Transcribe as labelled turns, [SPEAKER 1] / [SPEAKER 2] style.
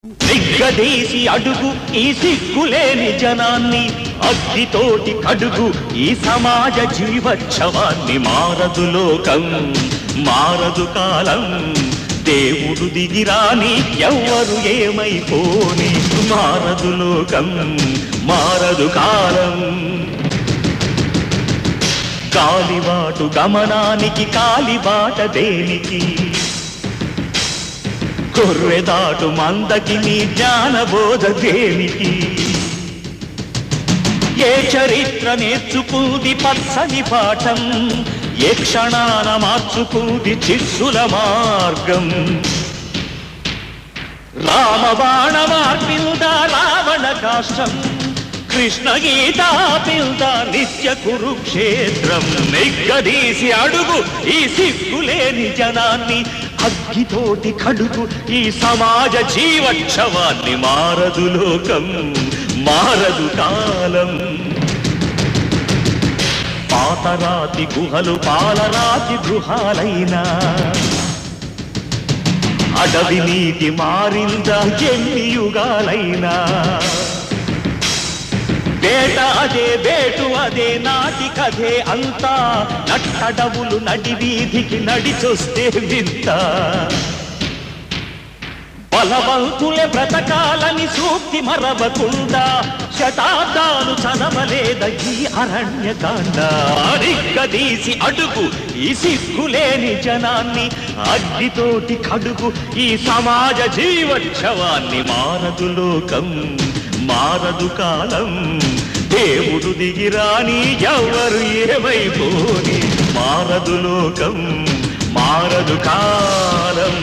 [SPEAKER 1] నిగ్గదీసి అడుగు ఈ సిగ్గులేని జనాన్ని, అగ్గితోటి కడుగు ఈ సమాజ జీవోత్సవాన్ని. మారదు లోకం, మారదు కాలం, దేవుడు దిగిరాని ఎవ్వరు ఏమైపోని. మారదు లోకం, మారదు కాలం. కాలిబాటు గమనానికి కాలిబాట దేనికి, కొర్రెదాటు మందకి నీ జ్ఞానబోధ దేనికి. ఏ చరిత్ర నేర్చుకుంది పచ్చని పాఠం, ఏ క్షణాన మార్చుకుంది చిస్సుల మార్గం. రామబాణ మార్పిల్దా రావణ కాష్టం, కృష్ణ గీతా పిల్దా నిత్య కురుక్షేత్రం. నిగ్గదీసి అడుగు ఈ సిగ్గులేని జనాన్ని, అగ్గితోటి కడుగు ఈ సమాజ జీవోత్సవాన్ని. మారదు లోకం, మారదు కాలం. పాతరాతి గుహలు పాలరాతి గృహాలైనా, అడవి నీటి మారిందా ఎన్ని యుగాలైనా. వేట అదే బేటు అదే నాటి కథే అంతా, నట్టడవులు నడి వీధికి నడిచొస్తే వింత. బలవంతులే బ్రతకాలని సూక్తి మరవకుండా, శతాబ్దాలు చదవలేద ఈ అరణ్యకాండ. నిగ్గదీసి అడుగు ఈ సిగ్గులేని జనాన్ని, అగ్గితోటి కడుగు ఈ సమాజ జీవోత్సవాన్ని. మారదు లోకం, మారదు కాలం, దేవుడు దిగిరాని ఎవరు ఏమైపోని. మారదు లోకం, మారదు కాలం.